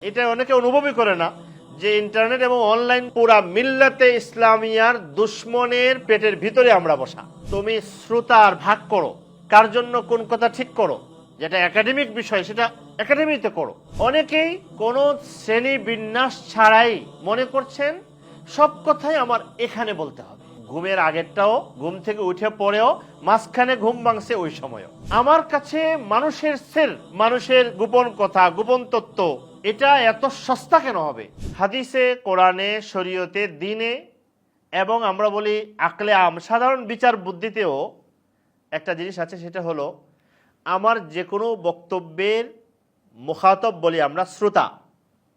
এটা অনেকে অনুভবই করে না যে ইন্টারনেট এবং অনলাইন পুরা মিল্লাতে ইসলামিয়ার দুশ্মনের পেটের ভিতরে আমরা বসা। তুমি শ্রোতার ভাগ করো, কার জন্য কোন কথা ঠিক করো। যেটা একাডেমিক বিষয় সেটা একাডেমিতে করো। অনেকেই কোনো শ্রেণী বিন্যাস ছাড়াই মনে করছেন সব কথাই আমার এখানে বলতে হবে। ঘুমের আগেরটাও, ঘুম থেকে উঠে পড়েও, মাঝখানে ঘুম ভাঙছে ওই সময়ও। আমার কাছে মানুষের সের, মানুষের গোপন কথা, গোপন তত্ত্ব, এটা এত সস্তা কেন হবে? হাদিসে, কোরআনে, শরীয়তে, দিনে এবং আমরা বলি আকলে আম, সাধারণ বিচার বুদ্ধিতেও একটা জিনিস আছে, সেটা হলো আমার যে কোনো বক্তব্যের মুখাতব বলি আমরা, শ্রোতা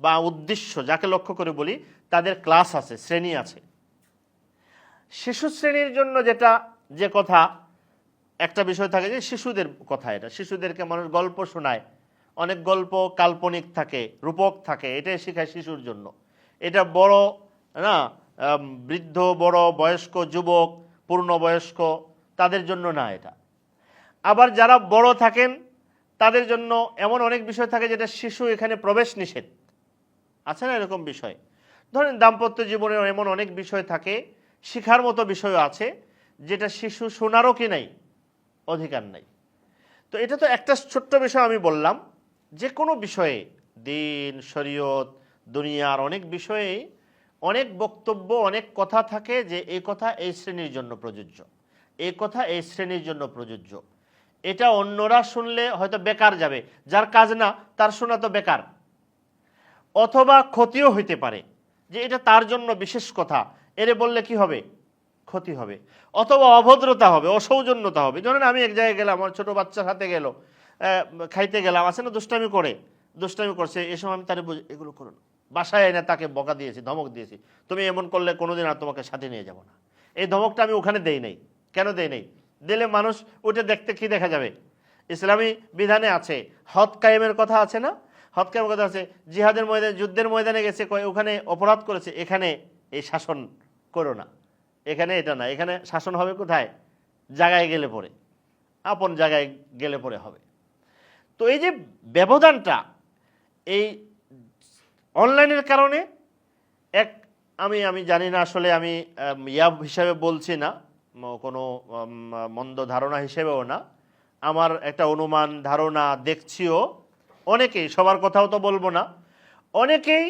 বা উদ্দেশ্য যাকে লক্ষ্য করে বলি, তাদের ক্লাস আছে, শ্রেণী আছে। শিশু শ্রেণীর জন্য যে কথা, একটা বিষয় থাকে যে শিশুদের কথা, এটা শিশুদেরকে মানুষ গল্প শোনায়, অনেক গল্প কাল্পনিক থাকে, রূপক থাকে, এটাই শেখায় শিশুর জন্য। এটা বড় না, বৃদ্ধ, বড়, বয়স্ক, যুবক, পূর্ণবয়স্ক তাদের জন্য না এটা। আবার যারা বড় থাকেন তাদের জন্য এমন অনেক বিষয় থাকে যেটা শিশু এখানে প্রবেশ নিষেধ, আছে না এরকম বিষয়। ধরেন দাম্পত্য জীবনের এমন অনেক বিষয় থাকে, শিখার মতো বিষয় আছে যেটা শিশু শোনারও কি নাই, অধিকার নাই। তো এটা তো একটা ছোট্ট বিষয় আমি বললাম। যে কোনো বিষয়ে, দিন, শরীয়ত, দুনিয়ার অনেক বিষয়ে অনেক বক্তব্য, অনেক কথা থাকে যে এই কথা এই শ্রেণীর জন্য প্রযোজ্য, এই কথা এই শ্রেণীর জন্য প্রযোজ্য। এটা অন্যরা শুনলে হয়তো বেকার যাবে, যার কাজ না তার শোনা তো বেকার, অথবা ক্ষতিও হইতে পারে যে এটা তার জন্য বিশেষ কথা, এরে বললে কি হবে, ক্ষতি হবে, অথবা অভদ্রতা হবে, অসৌজন্যতা হবে। ধরেন আমি এক জায়গায় গেলাম, আমার ছোট বাচ্চার হাতে গেল, খাইতে গেলাম, আছে না দুষ্টামি করছে, এই সময় আমি তার এগুলো করো না, বাসায় এনে তাকে বকা দিয়েছি, ধমক দিয়েছি, তুমি এমন করলে কোনোদিন আর তোমাকে সাথে নিয়ে যাব না। এই ধমকটা আমি ওখানে দেই নাই। কেন দেই নাই? দিলে মানুষ ওটা দেখতে কি দেখা যাবে? ইসলামী বিধানে আছে হদ কায়েমের কথা, আছে না? হদ কায়েমের কথা আছে, জিহাদের ময়দানে, যুদ্ধের ময়দানে গেছে, ওখানে অপরাধ করেছে, এখানে এই শাসন করো না, এখানে এটা না, এখানে শাসন হবে কোথায়? জায়গায় গেলে পরে, আপন জায়গায় গেলে পরে হবে। তো এই যে ব্যবধানটা এই অনলাইনের কারণে, এক আমি জানি না আসলে, আমি ইয়া হিসাবে বলছি না, কোনো মন্দ ধারণা হিসেবেও না, আমার একটা অনুমান, ধারণা, দেখছিও অনেকেই, সবার কথাও তো বলবো না, অনেকেই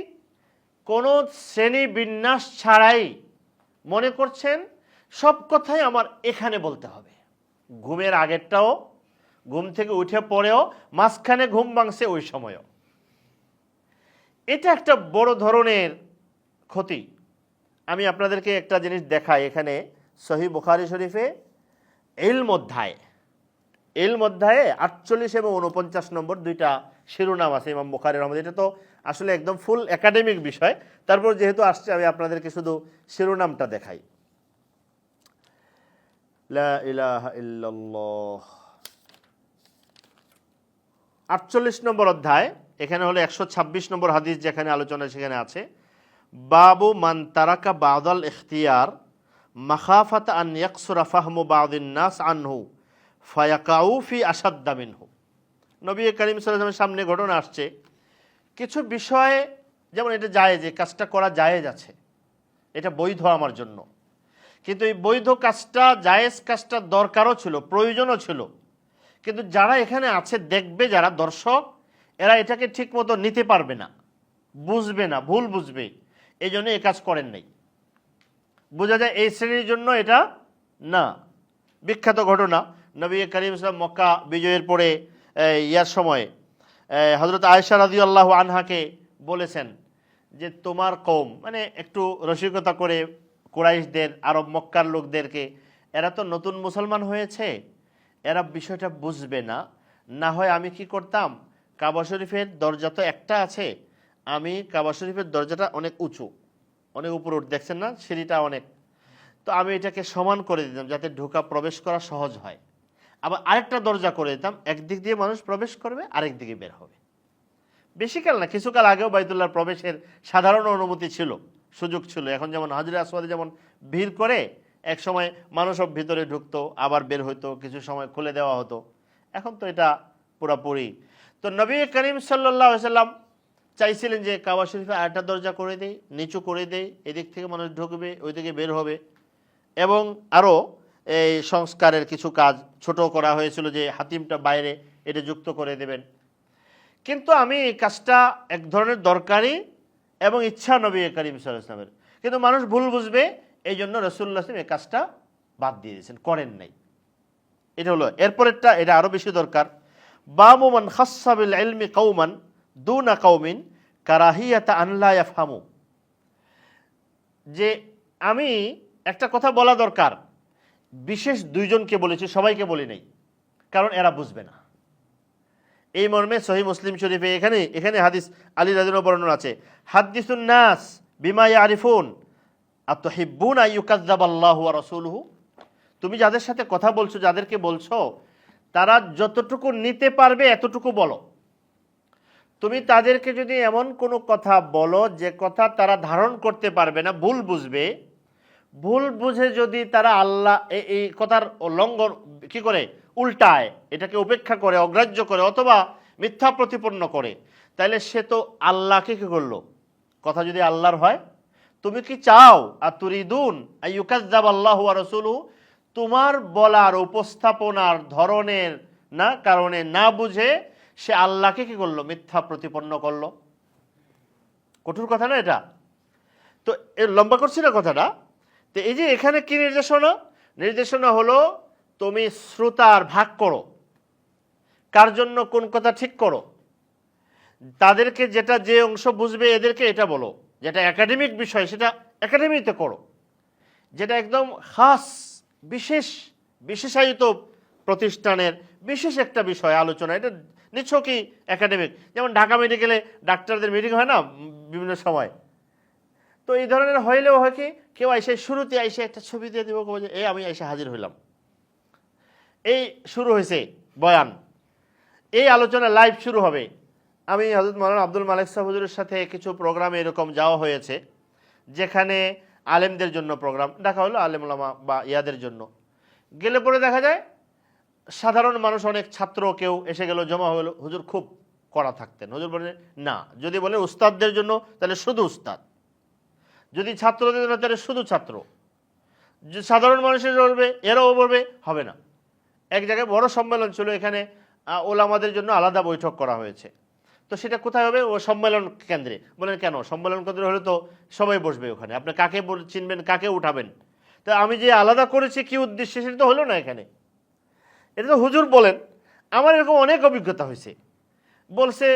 কোনো শ্রেণী বিন্যাস ছাড়াই মনে করছেন সব কথাই আমার এখানে বলতে হবে। ঘুমের আগেরটাও, ঘুম থেকে উঠে পড়েও, মাঝখানে ঘুম ভাঙছে ওই সময়ও। এটা একটা বড় ধরনের ক্ষতি। আমি আপনাদেরকে একটা জিনিস দেখাই, এখানে সহিহ বুখারী শরীফে ইলম অধ্যায়ে 48 এবং 49 নম্বর দুইটা শিরোনাম আছে ইমাম বুখারী রহমতুল্লাহ। এটা তো আসলে একদম ফুল একাডেমিক বিষয়, তারপর যেহেতু আসছে আমি আপনাদেরকে শুধু শিরোনামটা দেখাই। লা ইলাহা ইল্লাল্লাহ। 48 নম্বর অধ্যায়, এখানে হলো 126 নম্বর হাদিস যেখানে আলোচনা, সেখানে আছে বাবু মান তারাকা বাদাল ইখতিয়ার মাখাফাত আন ইয়াকসুরা ফাহমু বাদিন নাস আনহু ফায়াকাউ ফি আসাদ্দা মিনহু। নবী করিম সাল্লাল্লাহু আলাইহি ওয়াসাল্লামের সামনে ঘটনা আসছে, কিছু বিষয়ে যেমন এটা জায়েজ, এই কাজটা করা জায়েজ আছে, এটা বৈধ আমার জন্য, কিন্তু এই বৈধ কাজটা, জায়েজ কাজটা দরকারও ছিল, প্রয়োজনও ছিল, কিন্তু যারা এখানে আছে দেখবে, যারা দর্শক, এরা এটাকে ঠিক মতো নিতে পারবে না, বুঝবে না, ভুল বুঝবে, এই জন্য এ কাজ করেন নাই। বোঝা যায় এই শ্রেণীর জন্য এটা না। বিখ্যাত ঘটনা, নবী করিম সাল্লাল্লাহু মক্কা বিজয়ের পরে ইয়ার সময় হযরত আয়েশা রাদিয়াল্লাহু আনহাকে বলেছেন যে তোমার কওম, মানে একটু রসিকতা করে কুরাইশদের, আরব মক্কার লোকদেরকে, এরা তো নতুন মুসলমান হয়েছে, এরা বিষয়টা বুঝবে না, না হয় আমি কি করতাম, কাবা শরীফের দরজা তো একটা আছে, আমি কাবা শরীফের দরজাটা অনেক উঁচু, অনেক উপরে দেখছেন না, সিঁড়িটা অনেক, তো আমি এটাকে সমান করে দিতাম যাতে ঢোকা প্রবেশ করা সহজ হয়। আবার আরেকটা দরজা করে দিতাম, একদিক দিয়ে মানুষ প্রবেশ করবে, আরেক দিকে বের হবে। বেশিকাল না, কিছুকাল আগেও বাইতুল্লাহর প্রবেশের সাধারণ অনুমতি ছিল, সুযোগ ছিল। এখন যেমন হাজরে আসওয়াদে যেমন ভিড় করে, এক সময় মানুষও ভিতরে ঢুকতো, আবার বের হইতো, কিছু সময় খুলে দেওয়া হতো, এখন তো এটা পুরাপুরি। তো নবী করিম সাল্লাল্লাহু আলাইহি ওয়াসাল্লাম চাইছিলেন যে কাবা শরীফে আরেকটা দরজা করে দেয়, নিচু করে দেয়, এদিক থেকে মানুষ ঢুকবে, ওই দিকে বের হবে, এবং আরও এই সংস্কারের কিছু কাজ ছোট করা হয়েছিল যে হাতিমটা বাইরে এটা যুক্ত করে দেবেন। কিন্তু আমি এই কাজটা এক ধরনের দরকারি এবং ইচ্ছা নবী করিম সাল্লাল্লাহু আলাইহি ওয়াসাল্লামের, কিন্তু মানুষ ভুল বুঝবে এই জন্য রাসূলুল্লাহ সাল্লাল্লাহু আলাইহি ওয়াসাল্লাম এই কাজটা বাদ দিয়ে দিয়েছেন, করেন নাই। এটা হলো এরপরেরটা, এটা আরও বেশি দরকার। বাবু মান খাসসা বিল ইলমি কওমান দুনা কওমিন কারাহিয়াতা আন লা ইয়াফহামু, যে আমি একটা কথা বলা দরকার, বিশেষ দুইজনকে বলেছি, সবাইকে বলি নাই, কারণ এরা বুঝবে না। এই মর্মে সহিহ মুসলিম শরীফে এখানে হাদিস আলী রাদিয়াল্লাহু বর্ণনা আছে, হাদিসুন নাস বিমা ইয়ারিফুন আতুহিব্বুনা আইয়ুকাযযাবাল্লাহু ওয়া রাসূলুহু, তুমি যাদের সাথে কথা বলছো, যাদেরকে বলছো, তারা যতটুকু নিতে পারবে এতটুকু বলো। তুমি তাদেরকে যদি এমন কোনো কথা বলো যে কথা তারা ধারণ করতে পারবে না, ভুল বুঝবে, ভুল বুঝে যদি তারা আল্লাহ এই কথার লঙ্ঘন কি করে, উল্টায়, এটাকে উপেক্ষা করে, অগ্রাহ্য করে, অথবা মিথ্যা প্রতিপন্ন করে, তাহলে সে তো আল্লাহকে কি করলো? কথা যদি আল্লাহর হয়, তুমি কি চাও আতুরিদুন আইয়ুকাযযাবাল্লাহু ওয়া রাসূলুহু, তোমার বলার উপস্থাপনার ধরনের না কারণে না বুঝে সে আল্লাহকে কি করলো? মিথ্যা প্রতিপন্ন করলো। কঠোর কথা না এটা? তো এর লম্বা করছি না কথাটা। তো এই যে এখানে কি নির্দেশনা হলো, তুমি শ্রোতার ভাগ করো, কার জন্য কোন কথা ঠিক করো, তাদেরকে যেটা যে অংশ বুঝবে এদেরকে এটা বলো, যেটা একাডেমিক বিষয় সেটা একাডেমিতে করো, যেটা একদম খাস বিশেষায়িত প্রতিষ্ঠানের বিশেষ একটা বিষয় আলোচনা, এটা নিছকই একাডেমিক। যেমন ঢাকা মেডিকেলে ডাক্তারদের মিটিং হয় না বিভিন্ন সময়, তো এই ধরনের হইলেও হয় কি, কেউ এসে শুরুতে এসে একটা ছবি দিয়ে দেবো, এই আমি এসে হাজির হইলাম, এই শুরু হয়েছে বয়ান, এই আলোচনা লাইভ শুরু হবে। আমি হযরত মাওলানা আব্দুল মালিক সাহেব হুজুরের সাথে কিছু প্রোগ্রামে এরকম যাওয়া হয়েছে, যেখানে আলেমদের জন্য প্রোগ্রাম ডাকা হলো, আলেম ওলামা বা ইয়াদের জন্য। গেলে পরে দেখা যায় সাধারণ মানুষ, অনেক ছাত্র কেউ এসে গেল, জমা হলো। হুজুর খুব কড়া থাকতেন। হুজুর বলেন না, যদি বলে উস্তাদদের জন্য তাহলে শুধু উস্তাদ, যদি ছাত্রদের জন্য তাহলে শুধু ছাত্র, সাধারণ মানুষের বলবে এরাও বলবে, হবে না। এক জায়গায় বড় সম্মেলন ছিল, এখানে ওলামাদের জন্য আলাদা বৈঠক করা হয়েছে। তো সেটা কোথায় হবে? ও সম্মেলন কেন্দ্রে। বলেন কেন? সম্মেলন কেন্দ্রে হলে তো সবাই বসবে ওখানে, আপনি কাকে চিনবেন, কাকে উঠাবেন? তা আমি যে আলাদা করেছি কি উদ্দেশ্যে, সেটা তো হলো না এখানে। এটা তো হুজুর বলেন। আমার এরকম অনেক অভিজ্ঞতা হয়েছে, বলছে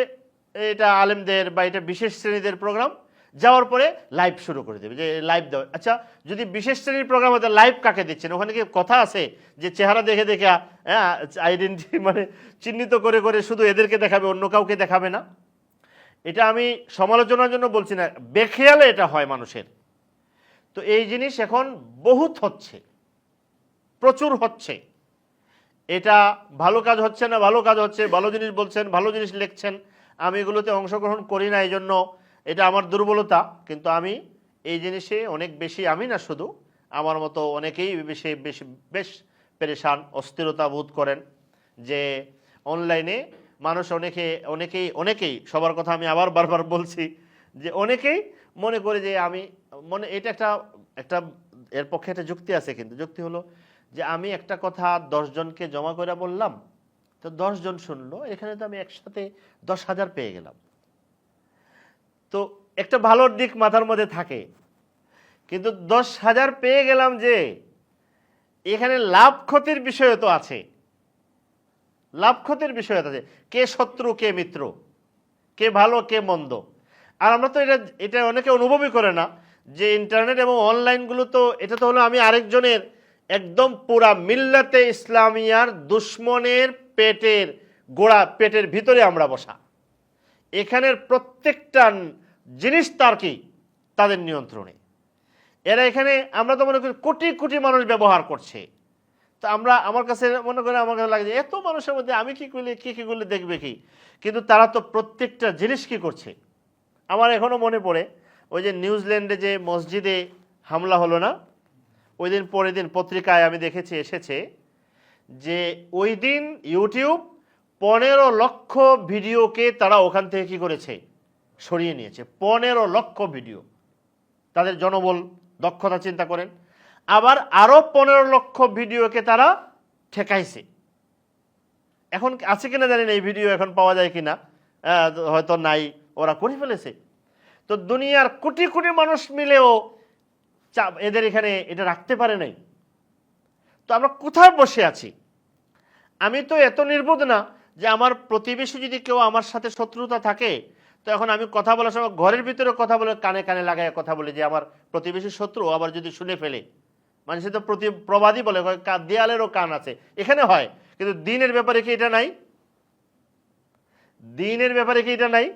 এটা আলেমদের বা এটা বিশেষ শ্রেণীদের প্রোগ্রাম, যাওয়ার পরে লাইভ শুরু করে দেবে, যে লাইভ দেওয়া। আচ্ছা, যদি বিশেষ শ্রেণীর প্রোগ্রাম হতে লাইভ কাকে দিচ্ছেন? ওখানে কি কথা আছে যে চেহারা দেখে দেখে আইডেন্টি মানে চিহ্নিত করে করে শুধু এদেরকে দেখাবে, অন্য কাউকে দেখাবে না? এটা আমি সমালোচনার জন্য বলছি না, বেখেয়ালে এটা হয় মানুষের। তো এই জিনিস এখন বহুত হচ্ছে, প্রচুর হচ্ছে। এটা ভালো কাজ হচ্ছে না, ভালো কাজ হচ্ছে, ভালো জিনিস বলছেন, ভালো জিনিস লিখছেন। আমি এগুলোতে অংশগ্রহণ করি না, এই জন্য এটা আমার দুর্বলতা। কিন্তু আমি এই জিনিসে অনেক বেশি, আমি না শুধু, আমার মতো অনেকেই বেশ পেরেশান, অস্থিরতা বোধ করেন যে অনলাইনে মানুষ অনেকেই সবার কথা আমি আবার বারবার বলছি, যে অনেকেই মনে করে যে আমি এটা একটা এর পক্ষে একটা যুক্তি আছে, কিন্তু যুক্তি হলো যে আমি একটা কথা 10 জনকে জমা করে বললাম, তো 10 জন শুনলো, এখানে তো আমি একসাথে 10,000 পেয়ে গেলাম। তো একটা ভালো দিক মাথার মধ্যে থাকে, কিন্তু 10,000 পেয়ে গেলাম, যে এখানে লাভ ক্ষতির বিষয় তো আছে, লাভ ক্ষতির বিষয় আছে, কে শত্রু কে মিত্র, কে ভালো কে মন্দ। আর আমরা তো এটা অনেকে অনুভবই করে না, যে ইন্টারনেট এবং অনলাইনগুলো তো এটা তো হলো আমি আরেকজনের একদম পুরা মিল্লাতে ইসলামিয়ার দুশ্মনের পেটের ভিতরে আমরা বসা। এখানের প্রত্যেকটা জিনিস তার কি তাদের নিয়ন্ত্রণে। এরা এখানে, আমরা তো মনে করি কোটি কোটি মানুষ ব্যবহার করছে। তো আমার কাছে লাগে যে এত মানুষের মধ্যে আমি কি করলে দেখবে কি, কিন্তু তারা তো প্রত্যেকটা জিনিস কি করছে। আমার এখনো মনে পড়ে ওই যে নিউজিল্যান্ডে যে মসজিদে হামলা হলো না, ওই দিন পরের দিন পত্রিকায় আমি দেখেছি এসেছে যে ওই দিন ইউটিউব 15 লক্ষ ভিডিওকে তারা ওখান থেকে কি করেছে, সরিয়ে নিয়েছে। 15 লক্ষ ভিডিও, তাদের জনবল দক্ষতা চিন্তা করেন। আবার আরো 15 লক্ষ ভিডিওকে তারা ঠেকাইছে। এখন আছে কিনা জানি না, এই ভিডিও এখন পাওয়া যায় কিনা, হয়তো নাই, ওরা করে ফেলেছে। তো দুনিয়ার কোটি কোটি মানুষ মিলেও এদের এখানে এটা রাখতে পারে নাই। তো আমরা কোথায় বসে আছি? আমি তো এত নির্বোধ না যে আমার প্রতিবেশী যদি কেউ আমার সাথে শত্রুতা থাকে, তো এখন আমি কথা বলার সময় ঘরের ভিতরে কথা বলে কানে কানে লাগায় কথা বলে যে আমার প্রতিবেশী শত্রু, আবার যদি শুনে ফেলে। মানুষের তো প্রবাদই বলে দেয়ালেরও কান আছে, এখানে হয়। কিন্তু দ্বীনের ব্যাপারে কি এটা নাই? দ্বীনের ব্যাপারে কি এটা নাই?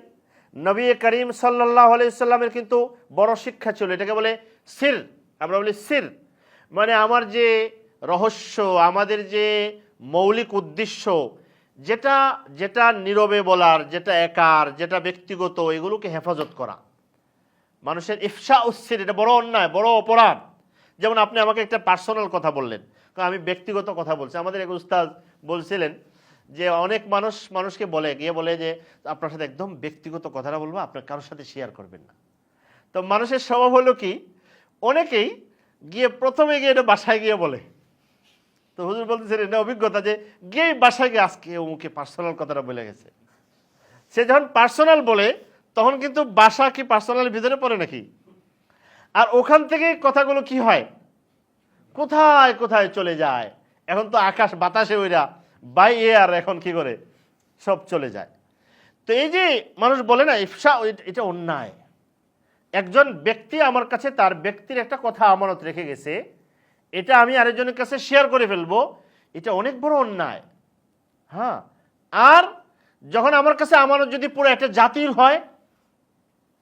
নবী করিম সাল্লাল্লাহু আলাইহি সাল্লামের কিন্তু বড় শিক্ষা ছিল, এটাকে বলে সির। আমরা বলি সির, মানে আমার যে রহস্য, আমাদের যে মৌলিক উদ্দেশ্য, যেটা যেটা নীরবে বলার, যেটা একার, যেটা ব্যক্তিগত, এগুলোকে হেফাজত করা। মানুষের ইফশা উসসির, এটা বড় অন্যায়, বড় অপরাধ। যেমন আপনি আমাকে একটা পার্সোনাল কথা বললেন, আমি ব্যক্তিগত কথা বলছি। আমাদের এক উস্তাদ বলছিলেন যে অনেক মানুষকে গিয়ে বলে যে আপনার সাথে একদম ব্যক্তিগত কথাটা বলবো, আপনার কারোর সাথে শেয়ার করবেন না। তো মানুষের স্বভাব হলো কি, অনেকেই গিয়ে প্রথমে গিয়ে এটা বাসায় গিয়ে বলে। তো হুজুর বলতেছেন এটা অভিজ্ঞতা, যে গিয়ে বাসায় গিয়ে আজকে অমুকে পার্সোনাল কথাটা বলে গেছে। সে যখন পার্সোনাল বলে তখন কিন্তু বাসা কি পার্সোনাল ভিতরে পড়ে নাকি? আর ওখান থেকে কথাগুলো কি হয়, কোথায় কোথায় চলে যায়। এখন তো আকাশ বাতাসে ওইরা বাই এয়ার এখন কি করে সব চলে যায়। তো এই যে মানুষ বলে না ইফশা, এটা অন্যায়। একজন ব্যক্তি আমার কাছে তার ব্যক্তির একটা কথা আমানত রেখে গেছে, এটা আমি আরেকজনের কাছে শেয়ার করে ফেলবো, এটা অনেক বড় অন্যায়। হ্যাঁ, আর যখন আমার কাছে আমানত যদি পুরো একটা জাতির হয়,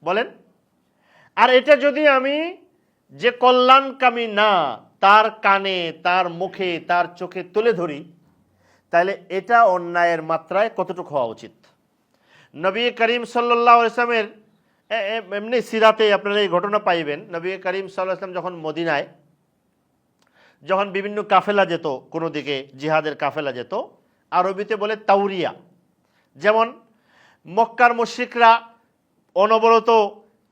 বলেন, আর এটা যদি আমি যে কল্যাণকামী না তার কানে, তার মুখে, তার চোখে তুলে ধরি, তাহলে এটা অন্যায়ের মাত্রায় কতটুকু হওয়া উচিত। নবী করিম সাল্লাল্লাহু আলাইহি ওয়াসাল্লামের এমনি সিরাতে আপনারা এই ঘটনা পাইবেন। নবী করিম সাল্লাল্লাহু আলাইহি ওয়াসাল্লাম যখন মদিনায়, যখন বিভিন্ন কাফেলা যেত, কোনো দিকে জিহাদের কাফেলা যেত, আরবিতে বলে তাউরিয়া। যেমন মক্কার মুশরিকরা অনবরত,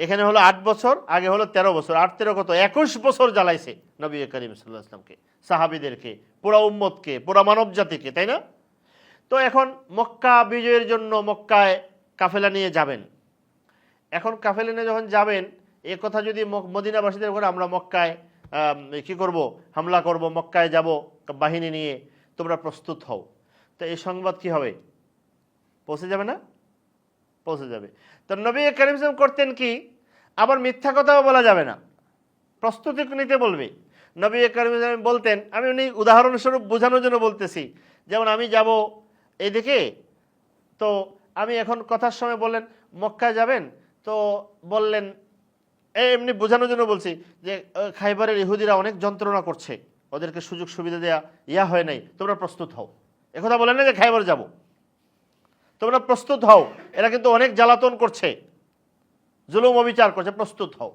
এখানে হলো 8 বছর, আগে হলো 13 বছর, 8 13 কত 21 বছর জ্বালাইছে নবী করিম সাল্লাল্লাহু আলাইহি ওয়াসাল্লামকে, সাহাবীদেরকে, পুরা উম্মতকে, পুরা মানব জাতিকে, তাই না? তো এখন মক্কা বিজয়ের জন্য মক্কায় কাফেলা নিয়ে যাবেন। এখন কাফেলা নিয়ে যখন যাবেন, এ কথা যদি মদিনাবাসীদের করে আমরা মক্কায় কি করব, হামলা করব, মক্কায় যাব বাহিনী নিয়ে, তোমরা প্রস্তুত হও, তো এই সংবাদ কি হবে, পৌঁছে যাবে না? পৌঁছে যাবে। তো নবী করিম সাল্লাল্লাহু আলাইহি ওয়াসাল্লাম করতেন কি, আবার মিথ্যা কথাও বলা যাবে না, প্রস্তুতি নিতে বলবে। নবী করিম সাল্লাল্লাহু আলাইহি ওয়াসাল্লাম বলতেন, আমি উনি উদাহরণস্বরূপ বোঝানোর জন্য বলতেছি, যেমন আমি যাব এইদিকে, তো আমি এখন কথার সময় বললেন মক্কায় যাবেন, তো বললেন এমনি বোঝানোর জন্য বলছি যে খাইবারের ইহুদিরা অনেক যন্ত্রণা করছে, ওদেরকে সুযোগ সুবিধা দেওয়া হয় নাই, তোমরা প্রস্তুত হও। একথা বলেন না যে খাইবার যাব, তোমরা প্রস্তুত হও, এরা কিন্তু অনেক জ্বালাতন করছে, জুলুম অবিচার করছে, প্রস্তুত হও।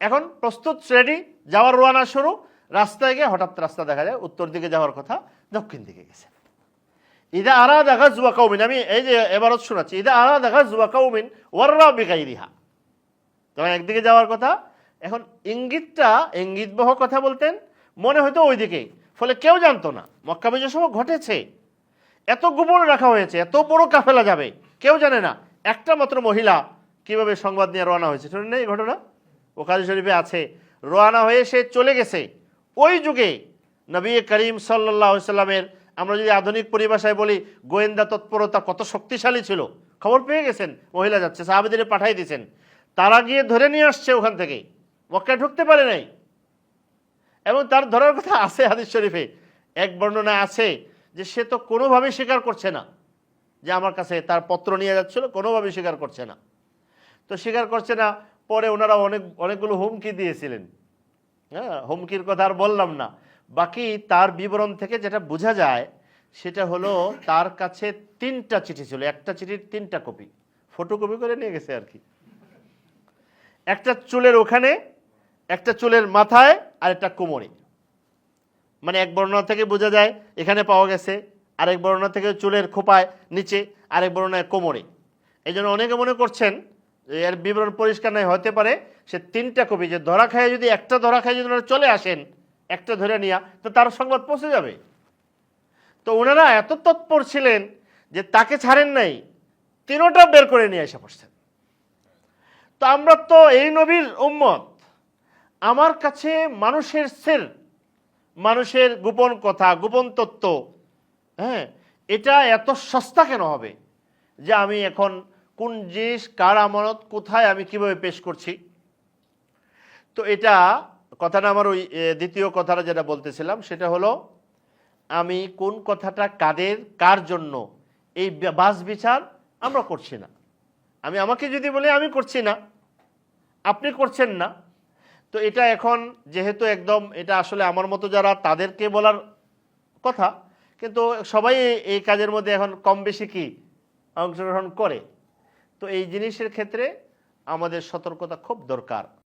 এখন প্রস্তুত, রেডি, যাওয়ার রওনা শুরু। রাস্তায় গিয়ে হঠাৎ রাস্তা দেখা যায় উত্তর দিকে যাওয়ার কথা, দক্ষিণ দিকে গেছে। ইদা আরাদা গাজওয়া কওমিন, আমি এই যে এবারত শোনাচ্ছি, ইদা আরাদা গাজওয়া কওমিন ওয়াররা বিগাইরিহা, তখন একদিকে যাওয়ার কথা, এখন ইঙ্গিতবহ কথা বলতেন, মনে হয়তো ওইদিকে, ফলে কেউ জানতো না মক্কা বিজয়ের সময় ঘটেছে, এত গোপন রাখা হয়েছে, এত বড় কাফেলা যাবে, কেউ জানে না। একটা মাত্র মহিলা কিভাবে সংবাদ নিয়ে রওনা হয়েছে, শুনেন না এই ঘটনা? বুখারী শরীফে আছে। রওনা হয়ে সে চলে গেছে। ওই যুগে নবী করিম সাল্লাল্লাহু আলাইহি ওয়াসাল্লামের, আমরা যদি আধুনিক পরিভাষায় বলি, গোয়েন্দা তৎপরতা কত শক্তিশালী ছিল। খবর পেয়ে গেছেন মহিলা যাচ্ছে, সাহাবীদের পাঠাই দিয়েছেন, তারা গিয়ে ধরে নিয়ে আসছে ওখান থেকে, মক্কায় ঢুকতে পারে নাই। এবং তার ধরার কথা আছে হাদিস শরীফে, এক বর্ণনা আছে যে সে তো কোনোভাবেই স্বীকার করছে না যে আমার কাছে তার পত্র নিয়ে যাচ্ছিল, কোনোভাবেই স্বীকার করছে না। তো স্বীকার করছে না, পরে ওনারা অনেকগুলো হুমকি দিয়েছিলেন। হ্যাঁ, হুমকির কথা আর বললাম না। বাকি তার বিবরণ থেকে যেটা বোঝা যায় সেটা হলো তার কাছে 3টা চিঠি ছিল, একটা চিঠির 3টা কপি, ফটোকপি করে নিয়ে গেছে আর কি। একটা চুলের ওখানে, একটা চুলের মাথায়, আর একটা কোমরে। মানে এক বর্ণনা থেকে বোঝা যায় এখানে পাওয়া গেছে, আরেক বর্ণনা থেকে চুলের খোপায় নিচে, আরেক বর্ণনায় কোমরে। এই জন্য অনেকে মনে করছেন এর বিবরণ পরিষ্কার নাই, হতে পারে সে 3টা কপি, যে ধরা খায় যদি একটা ধরা খায় যদি ওনারা চলে আসেন একটা ধরে নিয়ে, তো তার সংবাদ পৌঁছে যাবে। তো ওনারা এত তৎপর ছিলেন যে তাকে ছাড়েন নাই, 3টা বের করে নিয়ে এসে পড়ছেন। তো আমরা তো এই নবীর উম্মত, আমার কাছে মানুষের সির, মানুষের গোপন কথা, গোপন তত্ত্ব, হ্যাঁ, এটা এত সস্তা কেন হবে যে আমি এখন কোন জিনিস, কার আমানত, কোথায়, আমি কিভাবে পেশ করছি। তো এটা কথাটা আমার ওই দ্বিতীয় কথাটা যেটা বলতেছিলাম সেটা হলো, আমি কোন কথাটা কাদের, কার জন্য, এই বাস বিচার আমরা করছি না। আমি আমাকে যদি বলি আমি করছি না, আপনি করছেন না, তো এটা এখন যেহেতু একদম এটা আসলে আমার মতো যারা তাদেরকে বলার কথা, কিন্তু সবাই এই কাজের মধ্যে এখন কম বেশি কি অংশগ্রহণ করে। তো এই জিনিসের ক্ষেত্রে আমাদের সতর্কতা খুব দরকার।